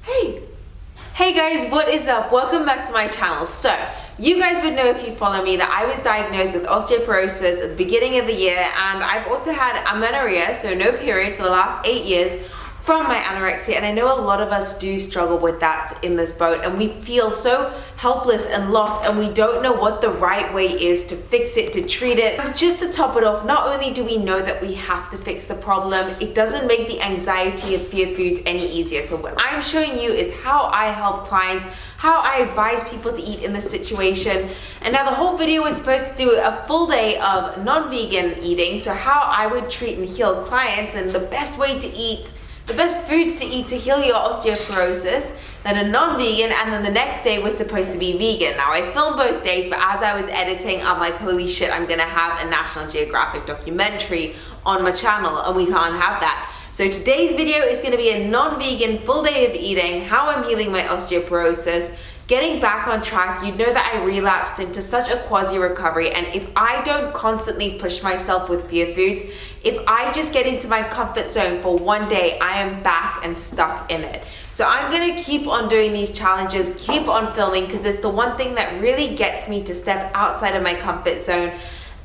Hey guys, what is up? Welcome back to my channel. So, you guys would know if you follow me that I was diagnosed with osteoporosis at the beginning of the year, and I've also had amenorrhea, so no period, for the last 8 years from my anorexia, and I know a lot of us do struggle with that in this boat, and we feel so helpless and lost, and we don't know what the right way is to fix it, to treat it. And just to top it off, not only do we know that we have to fix the problem, it doesn't make the anxiety of fear foods any easier. So what I'm showing you is how I help clients, how I advise people to eat in this situation. And now the whole video was supposed to do a full day of non-vegan eating, so how I would treat and heal clients and the best way to eat, the best foods to eat to heal your osteoporosis, then a non-vegan, and then the next day was supposed to be vegan. Now I filmed both days, but as I was editing, I'm like, holy shit, I'm gonna have a National Geographic documentary on my channel, and we can't have that. So today's video is gonna be a non-vegan full day of eating, how I'm healing my osteoporosis, getting back on track. You'd know that I relapsed into such a quasi-recovery, and if I don't constantly push myself with fear foods, if I just get into my comfort zone for one day, I am back and stuck in it. So I'm gonna keep on doing these challenges, keep on filming, because it's the one thing that really gets me to step outside of my comfort zone.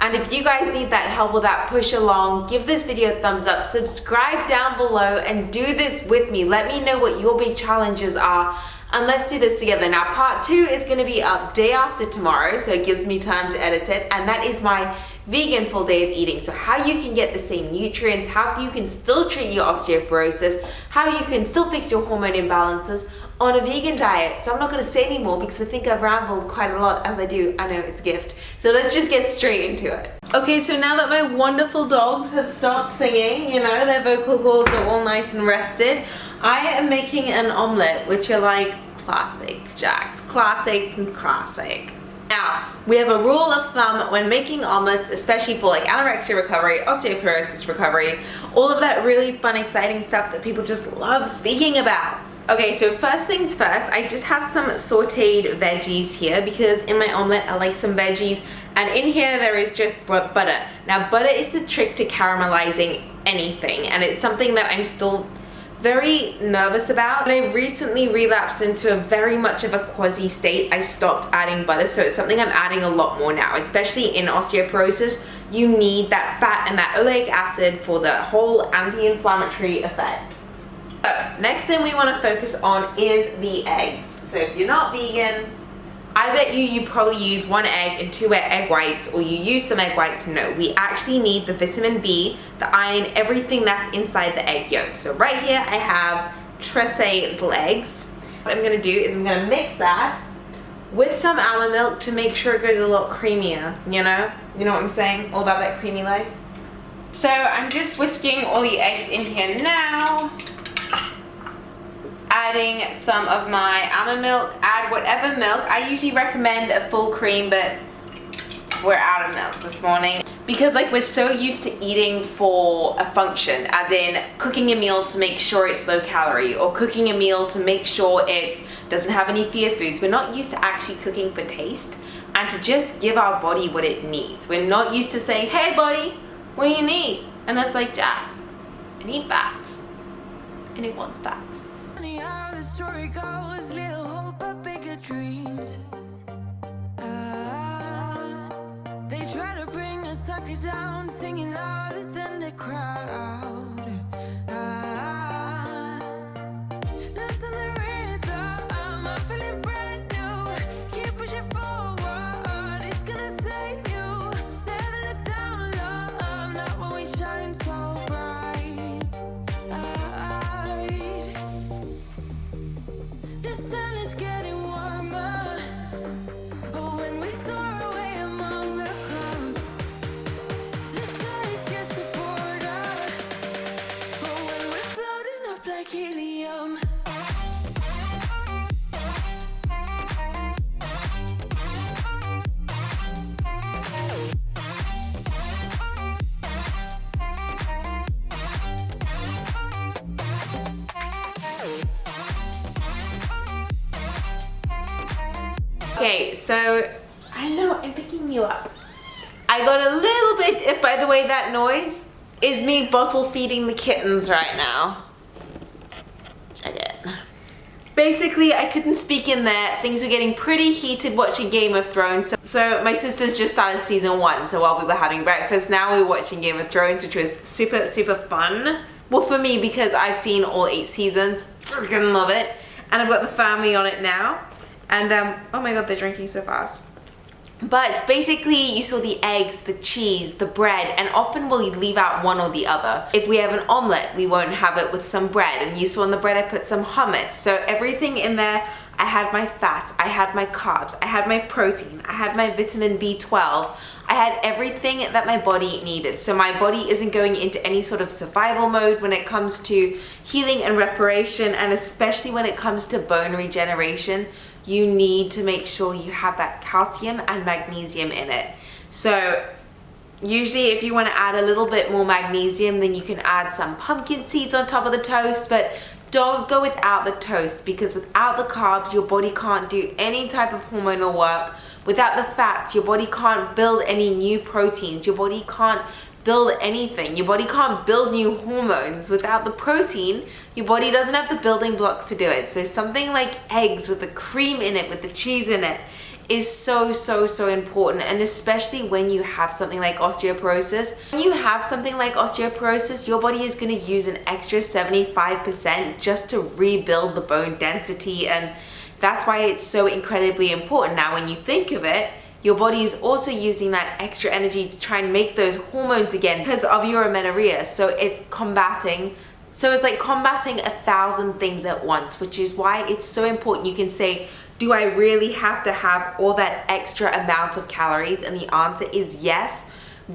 And if you guys need that help with that push along, give this video a thumbs up, subscribe down below, and do this with me. Let me know what your big challenges are, and let's do this together. Now, part 2 is gonna be up day after tomorrow, so it gives me time to edit it, and that is my vegan full day of eating. So how you can get the same nutrients, how you can still treat your osteoporosis, how you can still fix your hormone imbalances on a vegan diet. So I'm not gonna say anymore because I think I've rambled quite a lot as I do. I know, it's a gift. So let's just get straight into it. Okay, so now that my wonderful dogs have stopped singing, you know, their vocal cords are all nice and rested, I am making an omelet, which are like classic, Jax. Classic and classic. Now, we have a rule of thumb when making omelets, especially for like anorexia recovery, osteoporosis recovery, all of that really fun, exciting stuff that people just love speaking about. Okay, so first things first, I just have some sauteed veggies here because in my omelet I like some veggies, and in here there is just butter. Now, butter is the trick to caramelizing anything, and it's something that I'm still very nervous about. And I recently relapsed into a very much of a quasi state. I stopped adding butter, so it's something I'm adding a lot more now, especially in osteoporosis. You need that fat and that oleic acid for the whole anti-inflammatory effect. Next thing we want to focus on is the eggs. So if you're not vegan, I bet you probably use 1 egg and 2 egg whites, or you use some egg whites. No, we actually need the vitamin B, the iron, everything that's inside the egg yolk. So right here I have tresse little eggs. What I'm gonna do is I'm gonna mix that with some almond milk to make sure it goes a lot creamier, you know? You know what I'm saying? All about that creamy life. So I'm just whisking all the eggs in here now. Adding some of my almond milk, add whatever milk. I usually recommend a full cream, but we're out of milk this morning. Because like we're so used to eating for a function, as in cooking a meal to make sure it's low calorie, or cooking a meal to make sure it doesn't have any fear foods. We're not used to actually cooking for taste and to just give our body what it needs. We're not used to saying, hey buddy, what do you need? And it's like, Jax, I need fats. And it wants fats. How the story goes, little hope but bigger dreams. They try to bring a sucker down, singing louder than the crowd. Listen the rhythm, I'm feeling brand new. Keep pushing forward, it's gonna save you. Never look down, love, not when we shine so bright. The sun is getting warmer. Oh, when we soar away among the clouds. The sky is just a border. Oh, when we're floating up like helium. Okay, so I know I'm picking you up. I got a little bit, by the way, that noise is me bottle feeding the kittens right now. Check it. basically I couldn't speak in there. Things were getting pretty heated watching Game of Thrones. So my sisters just started season 1. So while we were having breakfast, now we were watching Game of Thrones, which was super, super fun. Well, for me, because I've seen all 8 seasons. Freaking love it. And I've got the family on it now. And oh my god, they're drinking so fast. But basically you saw the eggs, the cheese, the bread, and often we'll leave out one or the other. If we have an omelette, we won't have it with some bread, and you saw in the bread I put some hummus. So everything in there, I had my fats, I had my carbs, I had my protein, I had my vitamin B12, I had everything that my body needed. So my body isn't going into any sort of survival mode when it comes to healing and reparation, and especially when it comes to bone regeneration. You need to make sure you have that calcium and magnesium in it. So usually if you want to add a little bit more magnesium, then you can add some pumpkin seeds on top of the toast, but don't go without the toast, because without the carbs, your body can't do any type of hormonal work. Without the fats, your body can't build any new proteins. Your body can't build anything. Your body can't build new hormones. Without the protein, your body doesn't have the building blocks to do it. So something like eggs with the cream in it, with the cheese in it, is so, so, so important. And especially when you have something like osteoporosis. When you have something like osteoporosis, your body is going to use an extra 75% just to rebuild the bone density. And that's why it's so incredibly important. Now, when you think of it, your body is also using that extra energy to try and make those hormones again because of your amenorrhea. So it's combating. So it's like combating 1,000 things at once, which is why it's so important. You can say, do I really have to have all that extra amount of calories? And the answer is yes,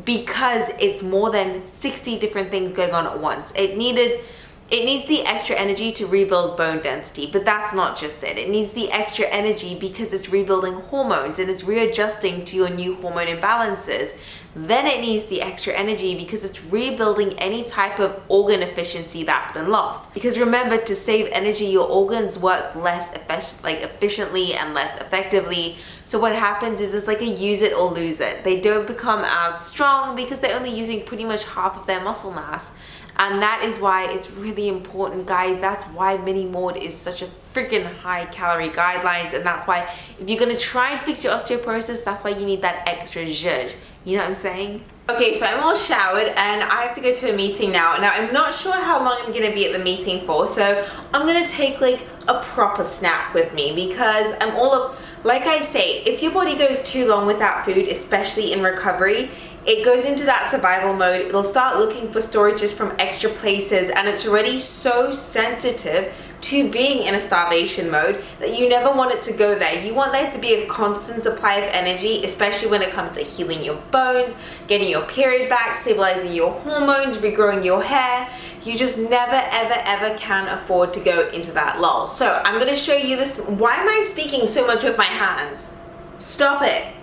because it's more than 60 different things going on at once. It needs the extra energy to rebuild bone density, but that's not just it. It needs the extra energy because it's rebuilding hormones and it's readjusting to your new hormone imbalances. Then it needs the extra energy because it's rebuilding any type of organ efficiency that's been lost. Because remember, to save energy, your organs work less efficiently and less effectively. So what happens is it's like a use it or lose it. They don't become as strong because they're only using pretty much half of their muscle mass. And that is why it's really important, guys. That's why mini mode is such a freaking high calorie guidelines. And that's why if you're gonna try and fix your osteoporosis, that's why you need that extra zhuzh. You know what I'm saying? Okay, so I'm all showered and I have to go to a meeting now. Now, I'm not sure how long I'm gonna be at the meeting for, so I'm gonna take like a proper snack with me because I'm all up. Like I say, if your body goes too long without food, especially in recovery, it goes into that survival mode. It'll start looking for storages from extra places, and it's already so sensitive to being in a starvation mode that you never want it to go there. You want there to be a constant supply of energy, especially when it comes to healing your bones, getting your period back, stabilizing your hormones, regrowing your hair. You just never, ever, ever can afford to go into that lull. So I'm gonna show you this. Why am I speaking so much with my hands? Stop it.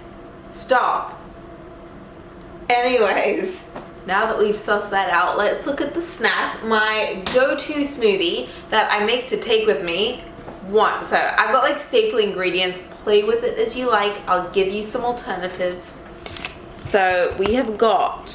Stop. Anyways, now that we've sussed that out, let's look at the snack. My go-to smoothie that I make to take with me. So I've got like staple ingredients. Play with it as you like. I'll give you some alternatives. So we have got,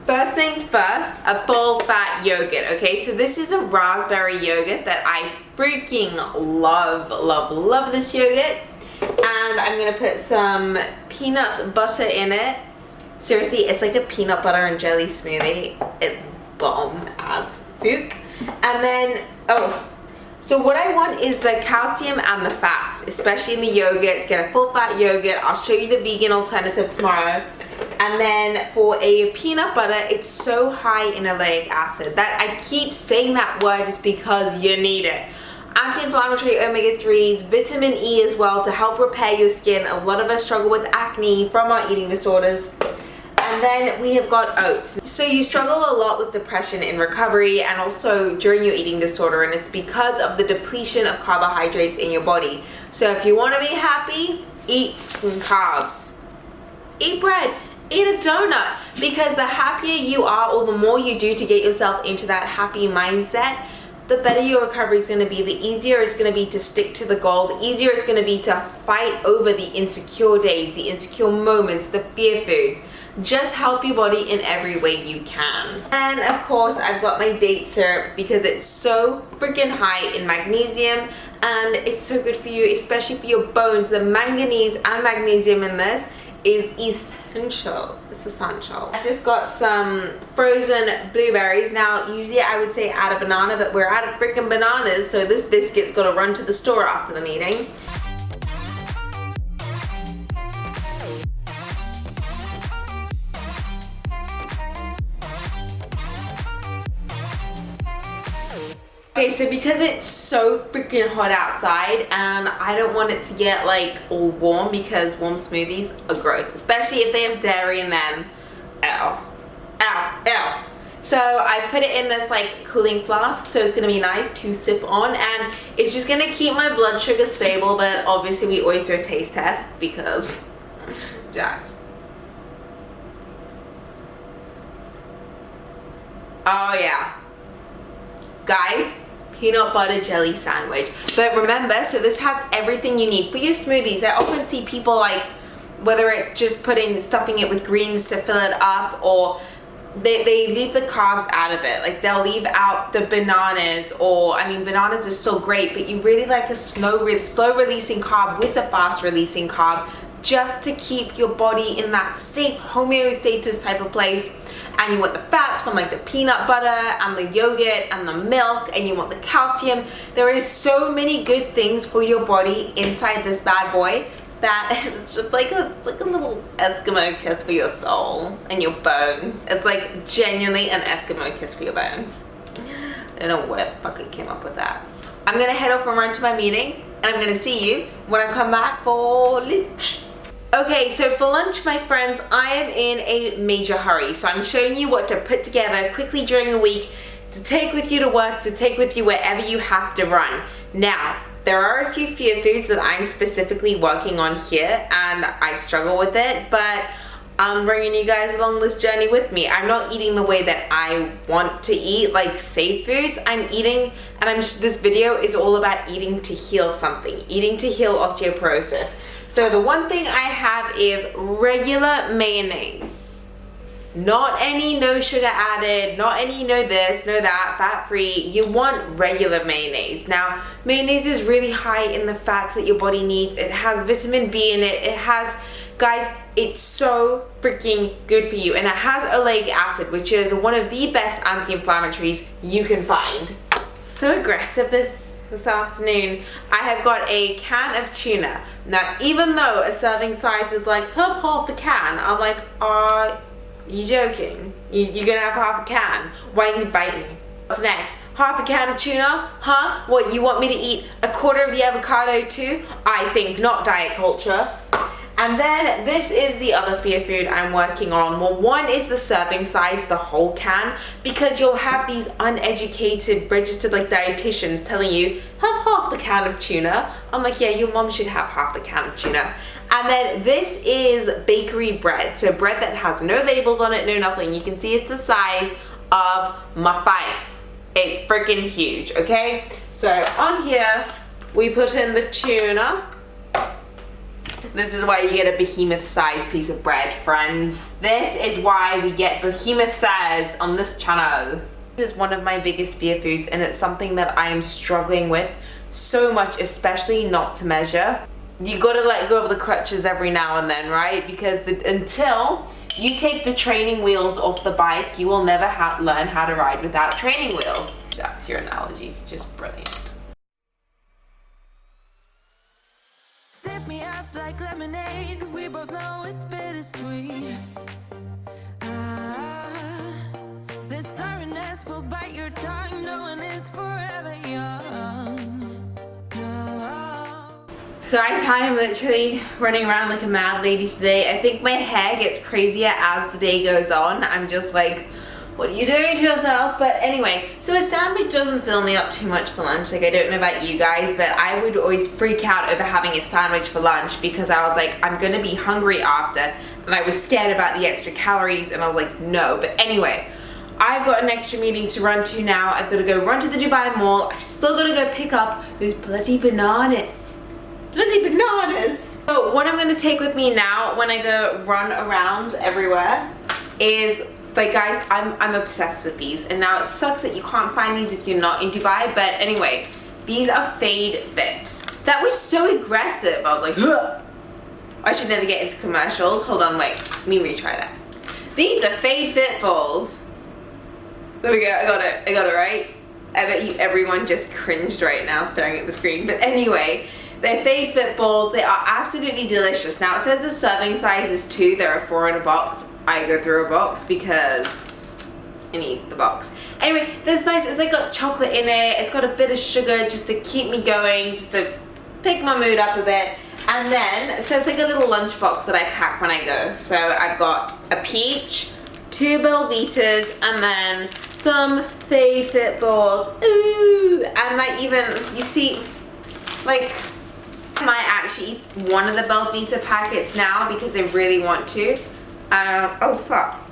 first things first, a full fat yogurt. Okay, so this is a raspberry yogurt that I freaking love, love, love this yogurt. And I'm gonna put some peanut butter in it. Seriously, it's like a peanut butter and jelly smoothie. It's bomb as fuck. And then, so what I want is the calcium and the fats, especially in the yogurt. Get a full fat yogurt. I'll show you the vegan alternative tomorrow. And then for a peanut butter, it's so high in oleic acid that I keep saying that word is because you need it. Anti-inflammatory omega-3s, vitamin E as well to help repair your skin. A lot of us struggle with acne from our eating disorders. And then we have got oats. So you struggle a lot with depression in recovery and also during your eating disorder, and it's because of the depletion of carbohydrates in your body. So if you want to be happy, eat carbs. Eat bread. Eat a donut. Because the happier you are or the more you do to get yourself into that happy mindset, the better your recovery is going to be, the easier it's going to be to stick to the goal, the easier it's going to be to fight over the insecure days, the insecure moments, the fear foods. Just help your body in every way you can. And of course, I've got my date syrup because it's so freaking high in magnesium and it's so good for you, especially for your bones. The manganese and magnesium in this is essential. It's essential. I just got some frozen blueberries. Now, usually I would say add a banana, but we're out of freaking bananas, so this biscuit's got to run to the store after the meeting. Okay, so because it's so freaking hot outside and I don't want it to get like all warm because warm smoothies are gross, especially if they have dairy in them. Ow. Ow. Ow. So I put it in this like cooling flask, so it's gonna be nice to sip on, and it's just gonna keep my blood sugar stable, but obviously we always do a taste test because Jax. Oh yeah. Guys, peanut butter jelly sandwich. But remember, so this has everything you need for your smoothies. I often see people like, whether it's just stuffing it with greens to fill it up, or they leave the carbs out of it. Like they'll leave out the bananas, or I mean, bananas are still great, but you really like a slow releasing carb with a fast releasing carb, just to keep your body in that safe homeostasis type of place. And you want the fats from like the peanut butter and the yogurt and the milk, and you want the calcium. There is so many good things for your body inside this bad boy that it's just like it's like a little Eskimo kiss for your soul and your bones. It's like genuinely an Eskimo kiss for your bones. I don't know what fuck I came up with that. I'm gonna head off and run to my meeting, and I'm gonna see you when I come back for lunch. Okay, so for lunch, my friends, I am in a major hurry. So I'm showing you what to put together quickly during a week to take with you to work, to take with you wherever you have to run. Now, there are a few fear foods that I'm specifically working on here, and I struggle with it, but I'm bringing you guys along this journey with me. I'm not eating the way that I want to eat, like safe foods. I'm eating, and this video is all about eating to heal something, eating to heal osteoporosis. So the one thing I have is regular mayonnaise. Not any no sugar added, not any no this, no that, fat free. You want regular mayonnaise. Now, mayonnaise is really high in the fats that your body needs. It has vitamin B in it. It has, guys, it's so freaking good for you. And it has oleic acid, which is one of the best anti-inflammatories you can find. So aggressive this afternoon. I have got a can of tuna. Now, even though a serving size is like half a can, I'm like, are you joking? You're gonna have half a can? Why didn't you bite me? What's next? Half a can of tuna? Huh? What, you want me to eat a quarter of the avocado too? I think not, diet culture. And then this is the other fear food I'm working on. Well, one is the serving size, the whole can, because you'll have these uneducated, registered like dietitians telling you, have half the can of tuna. I'm like, yeah, your mom should have half the can of tuna. And then this is bakery bread. So bread that has no labels on it, no nothing. You can see it's the size of my face. It's freaking huge, okay? So on here, we put in the tuna. This is why you get a behemoth sized piece of bread, friends. This is why we get behemoth size on this channel. This is one of my biggest fear foods, and it's something that I am struggling with so much, especially not to measure. You gotta let go of the crutches every now and then, right? Because until you take the training wheels off the bike, you will never learn how to ride without training wheels. Jax, your analogy is just brilliant. Sip me up like lemonade. We both know it's bittersweet. This sorrowness will bite your tongue. No one is forever young. No. Guys, hi, I'm literally running around like a mad lady today. I think my hair gets crazier as the day goes on. I'm just like, what are you doing to yourself? But anyway, so a sandwich doesn't fill me up too much for lunch. Like, I don't know about you guys, but I would always freak out over having a sandwich for lunch because I was like, I'm gonna be hungry after, and I was scared about the extra calories, and I was like, no. But anyway, I've got an extra meeting to run to now. I've got to go run to the Dubai Mall. I've still got to go pick up those bloody bananas. Bloody bananas. So what I'm going to take with me now when I go run around everywhere is, like, guys, I'm obsessed with these. And now it sucks that you can't find these if you're not in Dubai. But anyway, these are Fade Fit. That was so aggressive. I was like, ugh. I should never get into commercials. Hold on, wait. Let me retry that. These are Fade Fit balls. There we go. I got it right. I bet everyone just cringed right now staring at the screen. But anyway, they're Fade Fit balls. They are absolutely delicious. Now it says the serving size is 2. There are 4 in a box. I go through a box because I need the box. Anyway, that's nice. It's like got chocolate in it. It's got a bit of sugar just to keep me going, just to take my mood up a bit. And then, so it's like a little lunchbox that I pack when I go. So I've got a peach, 2 Belvitas, and then some Fade Fit balls. Ooh! And like even, you see, like, I might actually eat one of the Belvita packets now because I really want to. Oh fuck.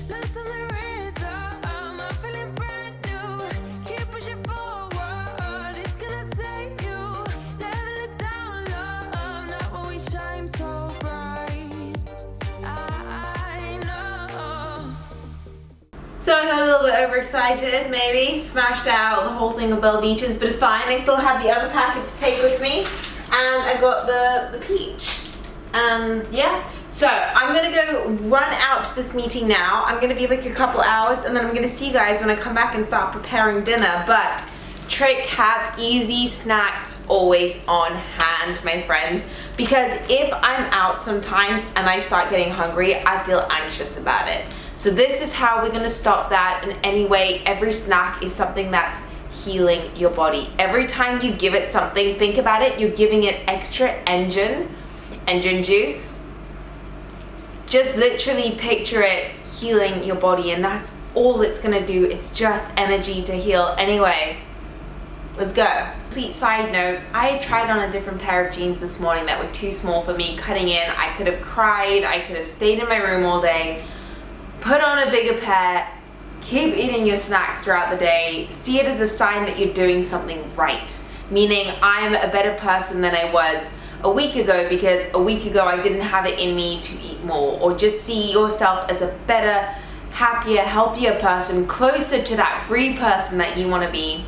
Listen the rhythm, I'm feeling brand new. Keep pushing forward, it's gonna save you. Never look down low, not when we shine so bright. I know. So I got a little bit overexcited, maybe smashed out the whole thing of Belvitas, but it's fine. I still have the other packet to take with me, and I got the peach. And yeah, so I'm gonna go run out to this meeting now. I'm gonna be like a couple hours, and then I'm gonna see you guys when I come back and start preparing dinner. But trick, have easy snacks always on hand, my friends, because if I'm out sometimes and I start getting hungry, I feel anxious about it. So this is how we're gonna stop that. And anyway, every snack is something that's healing your body. Every time you give it something, think about it, you're giving it extra engine juice. Just literally picture it healing your body, and that's all it's gonna do. It's just energy to heal. Anyway, let's go. Complete side note, I tried on a different pair of jeans this morning that were too small for me, cutting in. I could have cried, I could have stayed in my room all day. Put on a bigger pair. Keep eating your snacks throughout the day. See it as a sign that you're doing something right, meaning I'm a better person than I was a week ago, because a week ago I didn't have it in me to eat more. Or just see yourself as a better, happier, healthier person, closer to that free person that you want to be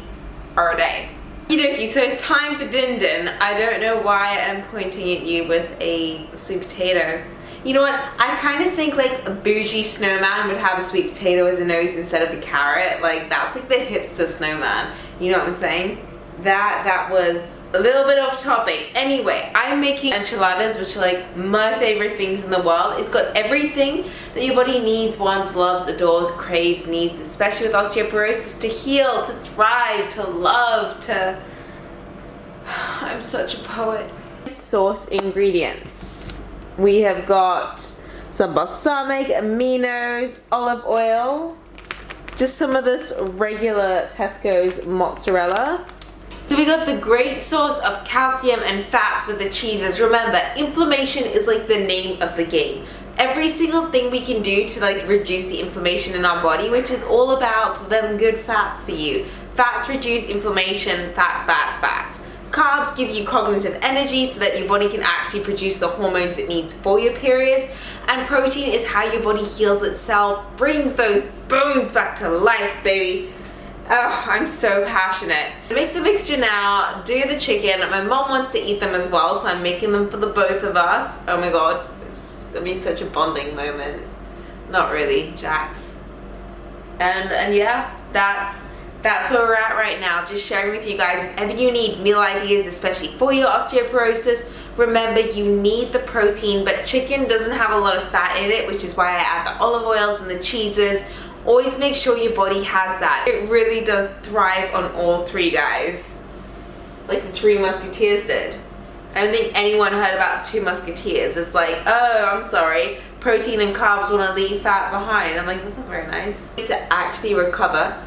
for a day. Okie, so it's time for din din. I don't know why I'm pointing at you with a sweet potato. You know what, I kind of think like a bougie snowman would have a sweet potato as a nose instead of a carrot. Like, that's like the hipster snowman, you know what I'm saying? That was a little bit off topic. Anyway, I'm making enchiladas, which are like my favorite things in the world. It's got everything that your body needs, wants, loves, adores, craves, needs, especially with osteoporosis, to heal, to thrive, to love, to... I'm such a poet. Sauce ingredients. We have got some balsamic, aminos, olive oil, just some of this regular Tesco's mozzarella. So we got the great source of calcium and fats with the cheeses. Remember, inflammation is like the name of the game. Every single thing we can do to like reduce the inflammation in our body, which is all about them good fats for you. Fats reduce inflammation, fats. Carbs give you cognitive energy so that your body can actually produce the hormones it needs for your periods. And protein is how your body heals itself, brings those bones back to life, baby. Oh, I'm so passionate. Make the mixture now, do the chicken. My mom wants to eat them as well, so I'm making them for the both of us. Oh my god, it's gonna be such a bonding moment. Not really, Jax. And yeah, that's where we're at right now. Just sharing with you guys, if ever you need meal ideas, especially for your osteoporosis, remember you need the protein, but chicken doesn't have a lot of fat in it, which is why I add the olive oils and the cheeses. Always make sure your body has that. It really does thrive on all three, guys. Like the Three Musketeers did. I don't think anyone heard about Two Musketeers. It's like, oh, I'm sorry, protein and carbs want to leave fat behind. I'm like, that's not very nice. To actually recover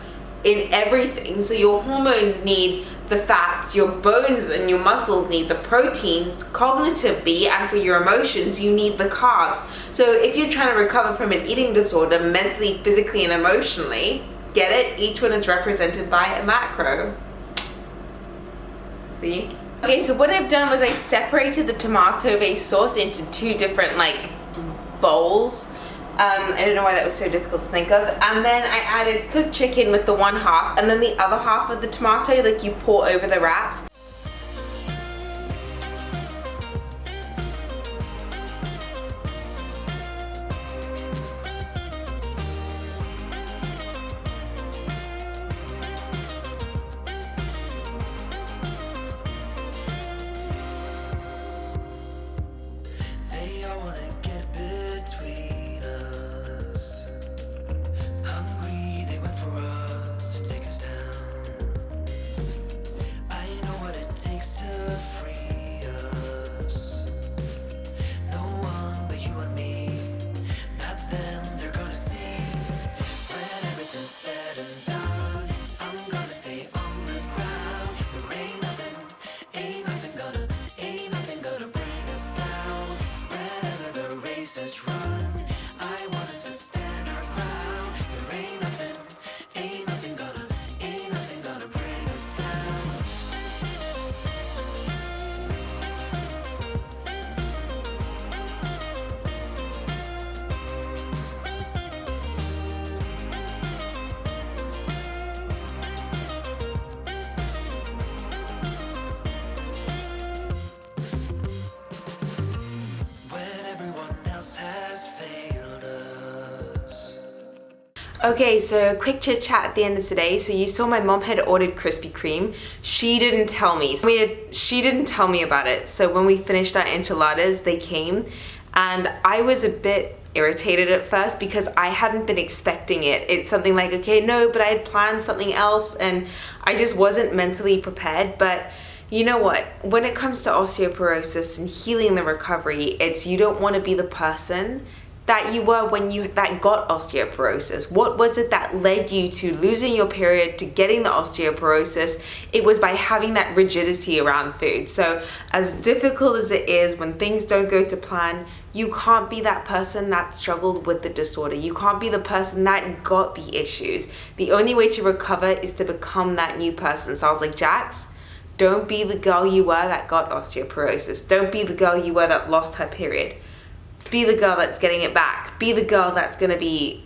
in everything. So your hormones need the fats, your bones and your muscles need the proteins cognitively, and for your emotions you need the carbs. So if you're trying to recover from an eating disorder mentally, physically and emotionally, get it? Each one is represented by a macro. See? Okay, so what I've done was I separated the tomato-based sauce into two different like bowls. I don't know why that was so difficult to think of. And then I added cooked chicken with the one half, and then the other half of the tomato, like, you pour over the wraps. Okay, so quick chit chat at the end of today. So you saw my mom had ordered Krispy Kreme. She didn't tell me. She didn't tell me about it. So when we finished our enchiladas, they came, and I was a bit irritated at first because I hadn't been expecting it. It's something like, okay, no, but I had planned something else and I just wasn't mentally prepared. But you know what? When it comes to osteoporosis and healing the recovery, it's you don't want to be the person that you were when you got osteoporosis. What was it that led you to losing your period, to getting the osteoporosis? It was by having that rigidity around food. So as difficult as it is when things don't go to plan, you can't be that person that struggled with the disorder. You can't be the person that got the issues. The only way to recover is to become that new person. So I was like, Jax, don't be the girl you were that got osteoporosis. Don't be the girl you were that lost her period. Be the girl that's getting it back. Be the girl that's gonna be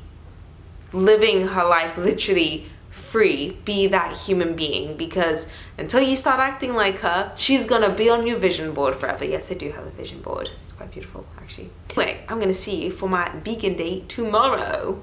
living her life literally free. Be that human being, because until you start acting like her, she's gonna be on your vision board forever. Yes, I do have a vision board. It's quite beautiful, actually. Anyway, I'm gonna see you for my vegan date tomorrow.